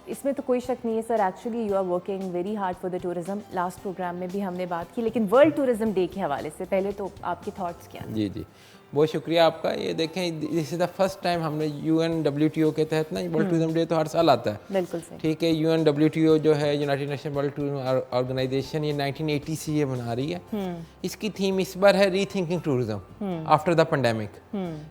इसमें तो कोई शक नहीं है sir, actually you are working very hard for the tourism. Last programme में भी हमने बात की, लेकिन वर्ल्ड टूरिज्म डे के हवाले से पहले तो आपके थॉट्स क्या हैं? जी जी, बहुत शुक्रिया आपका। ये देखें, this is the first time हमने UNWTO के तहत ना वर्ल्ड टूरिज्म डे तो हर साल आता है। बिल्कुल सही। ठीक है, UNWTO जो है United Nation World Tourism Organization, ये 1980 से ये बना रही है। इसकी थीम इस बार है rethinking tourism after the pandemic.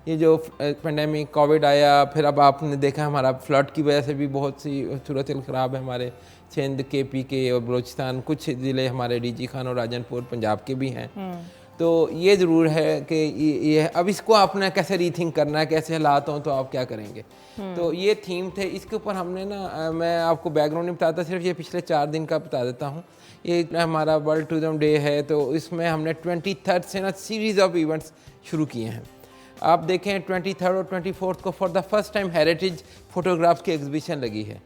ये जो पेंडेमिक कोविड आया, फिर अब आपने देखा हमारा फ्लड की वजह से भी बहुत सी सूरत ख़राब है। हमारे सिंध KP और बलूचिस्तान, कुछ ज़िले हमारे DG खान और राजनपुर पंजाब के भी हैं। तो ये ज़रूर है कि ये अब इसको आपने कैसे रीथिंक करना है, कैसे हालात हों तो आप क्या करेंगे। तो ये थीम थे, इसके ऊपर हमने ना मैं आपको बैकग्राउंड नहीं बताता, सिर्फ ये पिछले 4 दिन का बता देता हूँ। ये हमारा वर्ल्ड टूरिज्म डे है, तो इसमें हमने 23 से ना सीरीज़ ऑफ इवेंट्स शुरू किए हैं। आप देखें 23 और 24 को for the first time heritage photographs की एग्जीबिशन लगी है।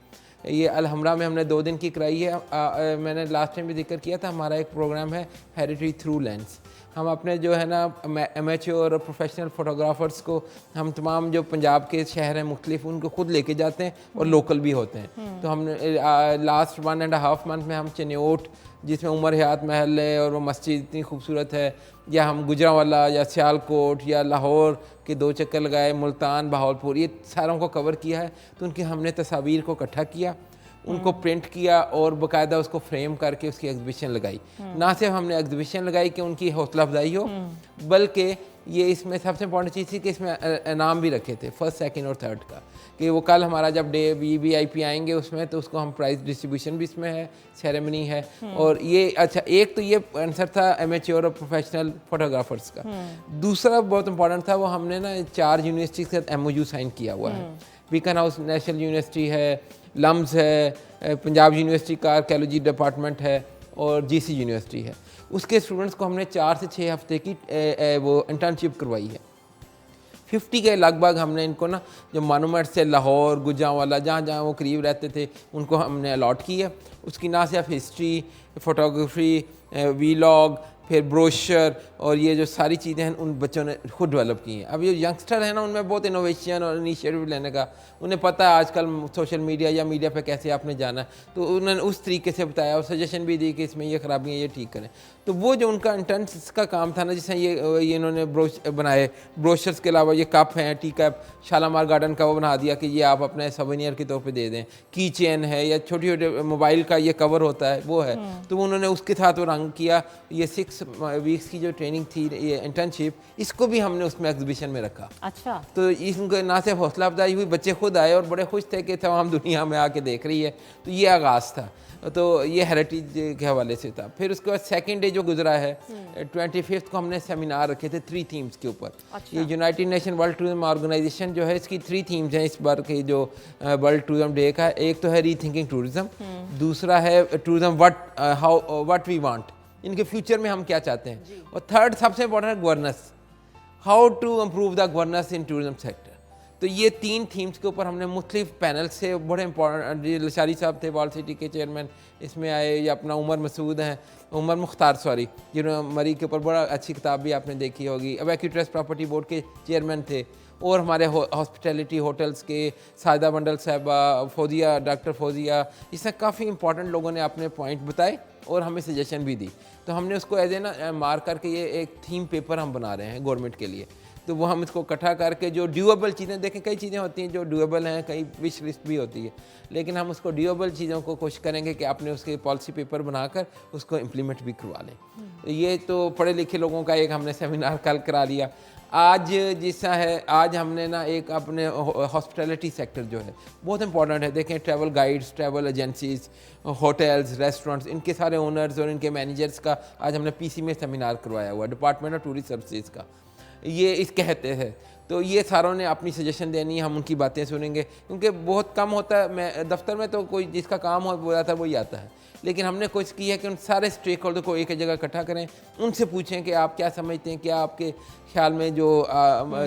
ये अलहमरा में हमने 2 दिन की कराई है। मैंने लास्ट टाइम भी जिक्र किया था, हमारा एक प्रोग्राम है हेरिटेज थ्रू लेंस। हम अपने जो है ना एमेच्योर और प्रोफेशनल फ़ोटोग्राफ़र्स को, हम तमाम जो पंजाब के शहर हैं मुख्तलिफ, उनको खुद लेके जाते हैं और लोकल भी होते हैं। तो हमने लास्ट 1.5 मंथ में हम चनियोट, जिसमें उमर हयात महल है और वो मस्जिद इतनी खूबसूरत है, या हम गुजरांवाला या सियालकोट या लाहौर के 2 चक्कर लगाए, मुल्तान, बहावलपुर, ये सारों को कवर किया है। तो उनकी हमने तस्वीर को इकट्ठा किया, उनको प्रिंट किया और बाकायदा उसको फ्रेम करके उसकी एग्जीबिशन लगाई। ना सिर्फ हमने एग्जीबिशन लगाई कि उनकी हौसला अफजाई हो, बल्कि ये इसमें सबसे इंपॉर्टेंट चीज़ थी कि इसमें इनाम भी रखे थे, फर्स्ट, सेकंड और थर्ड का, कि वो कल हमारा जब डे VIP आएंगे उसमें, तो उसको हम प्राइज़ डिस्ट्रीब्यूशन भी इसमें है, सेरेमनी है। और ये अच्छा, एक तो ये आंसर था एमेच्योर और प्रोफेशनल फोटोग्राफर्स का। दूसरा बहुत इंपॉर्टेंट था, वो हमने ना 4 यूनिवर्सिटी के साथ MOU साइन किया हुआ है। बीकन हाउस नेशनल यूनिवर्सिटी है, लम्स है, पंजाब यूनिवर्सिटी का आर्कियोलॉजी डिपार्टमेंट है और GC यूनिवर्सिटी है। उसके स्टूडेंट्स को हमने 4 से 6 हफ्ते की वो इंटर्नशिप करवाई है। 50 के लगभग हमने इनको ना, जो मोनूमेंट से लाहौर, गुजरांवाला, जहाँ जहाँ वो करीब रहते थे, उनको हमने अलॉट किया। उसकी ना सिर्फ हिस्ट्री, फोटोग्राफी, वीलॉग, फिर ब्रोशर और ये जो सारी चीज़ें हैं उन बच्चों ने खुद डेवलप की हैं। अब ये यंगस्टर है ना, उनमें बहुत इनोवेशन और इनिशिएटिव लेने का, उन्हें पता है आजकल सोशल मीडिया या मीडिया पे कैसे आपने जाना है, तो उन्होंने उस तरीके से बताया और सजेशन भी दी कि इसमें ये खराबियाँ, ये ठीक करें। तो वो जो उनका इंटर्न्स का काम था ना, जैसे ये इन्होंने बनाए ब्रोशर्स के अलावा ये कप हैं, टी कप, शालामार गार्डन का वो बना दिया कि ये आप अपने सवेनियर के तौर पे दे दें। की चेन है, या छोटे छोटे मोबाइल का ये कवर होता है वो है, तो उन्होंने उसके साथ वो रंग किया। ये 6 वीक्स की जो ट्रेनिंग थी, ये इंटर्नशिप, इसको भी हमने उसमें एग्जीबिशन में रखा। अच्छा, तो इनको ना सिर्फ हौसला अफजाई हुई, बच्चे खुद आए और बड़े खुश थे कि तमाम दुनिया में आके देख रही है। तो ये आगाज़ था, तो ये हेरिटेज के हवाले से था। फिर उसके बाद सेकंड डे जो गुजरा है 25 को हमने सेमिनार रखे थे 3 थीम्स के ऊपर। अच्छा। ये United Nation World Tourism Organization जो है, इसकी 3 थीम्स हैं इस बार के जो वर्ल्ड टूरिज्म डे का। एक तो है रीथिंकिंग टूरिज्म, दूसरा है टूरिज्म व्हाट वी वांट, इनके फ्यूचर में हम क्या चाहते हैं, और थर्ड सबसे इंपॉर्टेंट है governance, how to improve the governance in tourism sector. तो ये 3 थीम्स के ऊपर हमने मुख्तलिफ पैनल से, बड़े इंपॉर्टेंट, लशारी साहब थे वॉल सिटी के चेयरमैन इसमें आए, या अपना उमर मसूद हैं, उमर मुख्तार सॉरी, जिन्होंने मरी के ऊपर बड़ा अच्छी किताब भी आपने देखी होगी, अवैक्यू ट्रस्ट प्रॉपर्टी बोर्ड के चेयरमैन थे, और हमारे हॉस्पिटैलिटी होटल्स के सायदा मंडल साहबा, फौजिया, डॉक्टर फौजिया, इसमें काफ़ी इंपॉर्टेंट लोगों ने अपने पॉइंट बताए और हमें सजेशन भी दी। तो हमने उसको एज ए ना मार्क करके ये एक थीम पेपर हम बना रहे हैं गवर्नमेंट के लिए। तो वो हम इसको इकट्ठा करके जो ड्यूएबल चीज़ें, देखें कई चीज़ें होती हैं जो ड्यूएबल हैं, कई विश लिस्ट भी होती है, लेकिन हम उसको ड्यूएबल चीज़ों को कोशिश करेंगे कि आपने उसके पॉलिसी पेपर बनाकर उसको इम्प्लीमेंट भी करवा लें। ये तो पढ़े लिखे लोगों का एक हमने सेमिनार कल करा लिया। आज जैसा है, आज हमने ना एक अपने हॉस्पिटैलिटी सेक्टर जो है बहुत इंपॉर्टेंट है। देखें travel guides, travel agencies, hotels, restaurants, इनके सारे ओनर्स और इनके मैनेजर्स का आज हमने PC में सेमिनार करवाया हुआ, डिपार्टमेंट ऑफ टूरिस्ट सर्विसेज का। ये इस कहते हैं, तो ये सारों ने अपनी सजेशन देनी है, हम उनकी बातें सुनेंगे, क्योंकि बहुत कम होता है। मैं दफ्तर में तो कोई जिसका काम हो वो आता है वही आता है, लेकिन हमने कोशिश की है कि उन सारे स्टेक होल्डर को एक जगह इकट्ठा करें, उनसे पूछें कि आप क्या समझते हैं, क्या आपके ख्याल में जो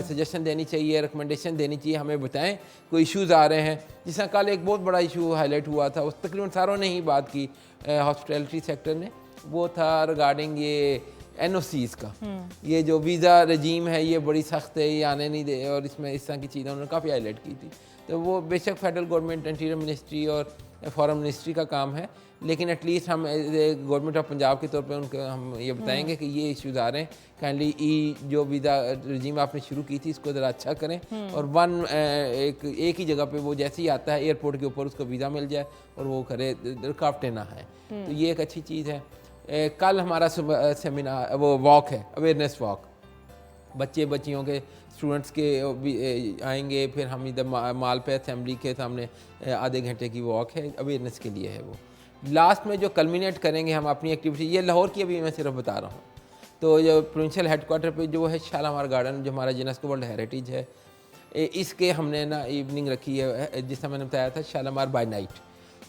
सजेशन देनी चाहिए, रिकमेंडेशन देनी चाहिए, हमें बताएं। कोई इश्यूज़ आ रहे हैं, जिसका कल एक बहुत बड़ा इशू हाईलाइट हुआ था, उस तकरीबन सारों ने ही बात की हॉस्पिटैलिटी सेक्टर ने, वो था रिगार्डिंग ये NOCs का। ये जो वीज़ा रजीम है ये बड़ी सख्त है, ये आने नहीं दे, और इसमें इस तरह की चीज़ें उन्होंने काफ़ी हाईलाइट की थी। तो वो बेशक फेडरल गवर्नमेंट, इंटीरियर मिनिस्ट्री और फॉरेन मिनिस्ट्री का काम है, लेकिन एटलीस्ट हम गवर्नमेंट ऑफ पंजाब के तौर पे उनको हम ये बताएंगे कि ये इश्यूज आ रहे हैं, काइंडली जो वीज़ा रजीम आपने शुरू की थी इसको ज़रा अच्छा करें और एक ही जगह पे वो जैसे ही आता है एयरपोर्ट के ऊपर उसको वीज़ा मिल जाए और वो करे, रुकावटें ना है। तो ये एक अच्छी चीज़ है। कल हमारा सेमिनार वो वॉक है, अवेयरनेस वॉक, बच्चे बच्चियों के स्टूडेंट्स के भी आएंगे, फिर हम इधर माल पे असेंबली के सामने आधे घंटे की वॉक है, अवेयरनेस के लिए है। वो लास्ट में जो कल्मिनेट करेंगे हम अपनी एक्टिविटी, ये लाहौर की अभी मैं सिर्फ बता रहा हूँ, तो जो प्रोविंशियल हेडक्वार्टर पे जो है शालामार गार्डन जो हमारा यूनेस्को वर्ल्ड हेरिटेज है, इसके हमने ना इवनिंग रखी है, जिस तरह मैंने बताया था शालामार बाय नाइट।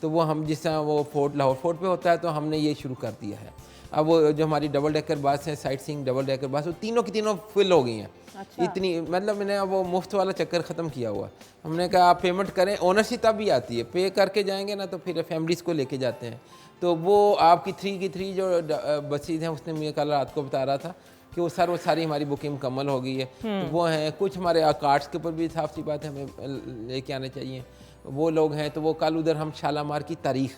तो वो हम जिस तरह वो फोर्ट लाहौर फोर्ट पे होता है तो हमने ये शुरू कर दिया है। अब वो जो हमारी डबल डेकर बस है, sight seeing double decker bus, वो तीनों की तीनों फुल हो गई हैं। अच्छा। इतनी मतलब मैंने अब वो मुफ्त वाला चक्कर ख़त्म किया हुआ। हमने कहा आप पेमेंट करें, ओनरशिप तब भी आती है, पे करके जाएंगे ना तो फिर फैमिलीज़ को लेके जाते हैं। तो वो आपकी 3 की 3 जो बसेज हैं, उसने मुझे कल रात को बता रहा था कि वो सारी हमारी बुकिंग मुकम्मल हो गई है। तो वो हैं कुछ हमारे कार्ड्स के ऊपर भी साफ सी बात है हमें लेके आने चाहिए, वो लोग हैं। तो वो कल उधर हम शालामार की तारीख़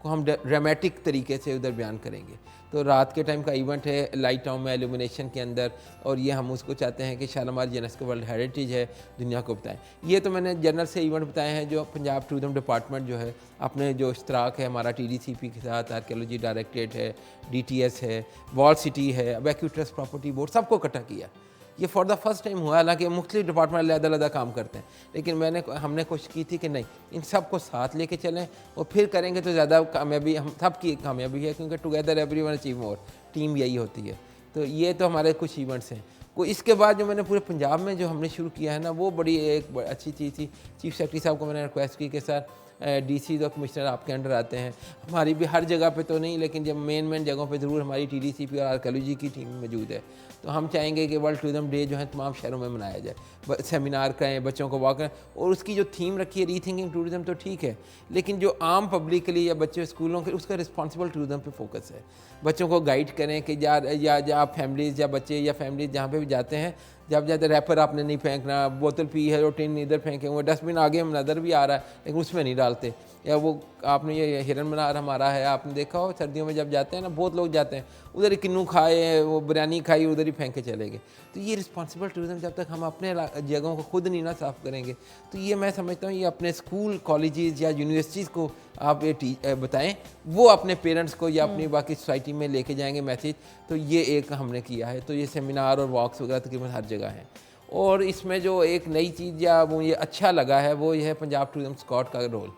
को हम ड्रामेटिक तरीके से उधर बयान करेंगे। तो रात के टाइम का इवेंट है लाइट टाउन में एल्यूमिनेशन के अंदर, और ये हम उसको चाहते हैं कि शालामार यूनेस्को वर्ल्ड हेरिटेज है, दुनिया को बताएं। ये तो मैंने जनरल से इवेंट बताए हैं जो पंजाब टूरिज्म डिपार्टमेंट जो है अपने जो इश्तराक है हमारा TDCP के साथ, आर्कियोलॉजी डायरेक्टरेट है, DTS है, वॉल सिटी है, वैक्यू ट्रस्ट प्रॉपर्टी बोर्ड, सबको इकट्ठा किया। ये फॉर द फर्स्ट टाइम हुआ, हालांकि मुख्तलिफ डिपार्टमेंट अलग-अलग काम करते हैं, लेकिन हमने कोशिश की थी कि नहीं, इन सबको साथ लेके चलें और फिर करेंगे तो ज़्यादा कामयाबी हम सब की कामयाबी है, क्योंकि together everyone achieve more, team यही होती है। तो ये तो हमारे कुछ इवेंट्स हैं। इसके बाद जो मैंने पूरे पंजाब में जो हमने शुरू किया है ना, वो बड़ी एक अच्छी चीज़ थी। चीफ सेक्रेटरी साहब को मैंने रिक्वेस्ट की कि सर DCs और कमिश्नर आपके अंडर आते हैं, हमारी भी हर जगह पे तो नहीं, लेकिन जब मेन जगहों पे ज़रूर हमारी TDCP और आर्कियोलॉजी की टीम मौजूद है। तो हम चाहेंगे कि वर्ल्ड टूरिज्म डे जो है तमाम शहरों में मनाया जाए, सेमिनार करें, बच्चों को वॉक करें, और उसकी जो थीम रखी है रीथिंकिंग टूरिज्म तो ठीक है, लेकिन जो आम पब्लिक के लिए या बच्चे स्कूलों के, उसका रिस्पॉन्सिबल टूरिज्म पे फोकस है। बच्चों को गाइड करें कि या आप फैमिलीज़ या बच्चे या फैमिलीज़ जहाँ पे भी जाते हैं, जब जाते रैपर आपने नहीं फेंकना, बोतल पी है और टिन इधर फेंके हुए, डस्टबिन आगे नज़र भी आ रहा है लेकिन उसमें नहीं डालते। या वो आपने ये हिरन मनार हमारा है, आपने देखा हो सर्दियों में जब जाते हैं ना, बहुत लोग जाते हैं उधर ही किन्नू खाए, वो बिरयानी खाई, उधर ही फेंक के चले गए। तो ये रिस्पॉन्सिबल टूरिज्म जब तक हम अपने जगहों को खुद नहीं ना साफ़ करेंगे, तो ये मैं समझता हूँ ये अपने स्कूल कॉलेजेस या यूनिवर्सिटीज़ को आप ये बताएं, वो अपने पेरेंट्स को या अपनी बाकी सोसाइटी में लेके जाएंगे मैसेज। तो ये एक हमने किया है। तो ये सेमिनार और वॉक्स वगैरह तकरीबन हर जगह हैं। और इसमें जो एक नई चीज़ या वो ये अच्छा लगा है वो ये है पंजाब टूरिज्म स्क्वाड का रोल।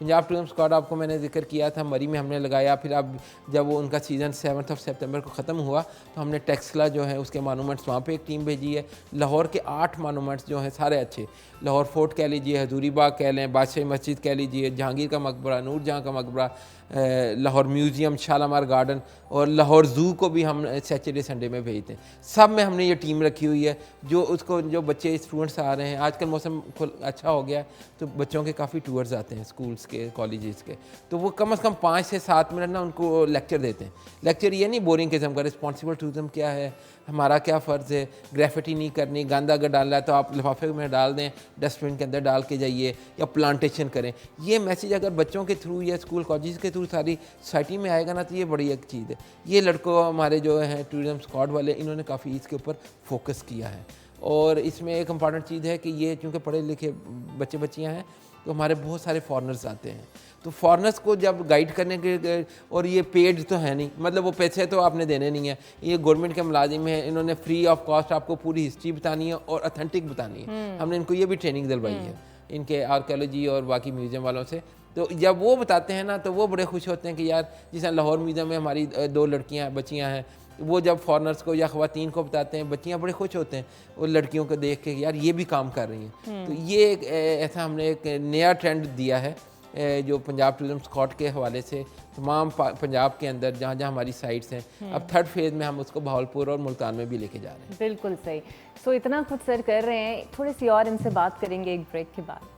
पंजाब टूरिज्म स्क्वाड आपको मैंने जिक्र किया था, मरी में हमने लगाया, फिर अब जब वो उनका सीज़न 7 सितंबर को ख़त्म हुआ तो हमने टेक्सला जो है उसके मानूमेंट्स वहाँ पे एक टीम भेजी है। लाहौर के 8 मानूमेंट्स जो हैं सारे अच्छे, लाहौर फोर्ट कह लीजिए, हजूरी बाग कह लें, बादशाही मस्जिद कह लीजिए, जहांगीर का मकबरा, नूर जहाँ का मकबरा, लाहौर म्यूज़ियम, शालामार गार्डन और लाहौर ज़ू को भी हम सैटरडे संडे में भेजते हैं। सब में हमने ये टीम रखी हुई है जो उसको जो बच्चे स्टूडेंट्स आ रहे हैं, आजकल मौसम अच्छा हो गया है तो बच्चों के काफ़ी टूर्स आते हैं स्कूल्स के, कॉलेजेस के, तो वो कम से कम 5 से 7 मिनट ना उनको लेक्चर देते हैं। लेक्चर ये नहीं बोरिंग किस्म का, रिस्पॉन्सिबल टूरिज्म क्या है, हमारा क्या फ़र्ज़ है, ग्रेफिटी नहीं करनी, गंदा अगर डालना है तो आप लिफाफे में डाल दें, डस्टबिन के अंदर डाल के जाइए, या प्लांटेशन करें। ये मैसेज अगर बच्चों के थ्रू या स्कूल कॉलेज के थ्रू सारी सोसाइटी में आएगा ना, तो ये बड़ी एक चीज़ है। ये लड़कों हमारे जो हैं टूरिज्म स्क्वाड वाले, इन्होंने काफ़ी इसके ऊपर फोकस किया है। और इसमें एक इम्पॉर्टेंट चीज़ है कि ये चूँकि पढ़े लिखे बच्चे बच्चियाँ हैं तो हमारे बहुत सारे फॉरेनर्स आते हैं, तो फॉरेनर्स को जब गाइड करने के, और ये पेड तो है नहीं, मतलब वो पैसे तो आपने देने नहीं है, ये गवर्नमेंट के मुलाजिम हैं, इन्होंने फ्री ऑफ कॉस्ट आपको पूरी हिस्ट्री बतानी है और ऑथेंटिक बतानी है। हमने इनको ये भी ट्रेनिंग दिलवाई है इनके आर्कियोलॉजी और बाकी म्यूज़ियम वालों से। तो जब वो बताते हैं ना तो वो बड़े खुश होते हैं कि यार, जैसे लाहौर म्यूज़ियम में हमारी 2 लड़कियाँ बच्चियाँ हैं, वो जब फॉरेनर्स को या ख़वातीन को बताते हैं, बच्चियाँ बड़े खुश होते हैं वो लड़कियों को देख के, यार ये भी काम कर रही हैं। तो ये एक ऐसा हमने एक नया ट्रेंड दिया है जो पंजाब टूरिज्म स्क्वाड के हवाले से तमाम पंजाब के अंदर जहाँ जहाँ हमारी साइट्स हैं। अब 3rd फेज़ में हम उसको बहावलपुर और मुल्तान में भी लेके जा रहे हैं। बिल्कुल सही। सो इतना कुछ सर कर रहे हैं, थोड़ी सी और इनसे बात करेंगे एक ब्रेक के बाद।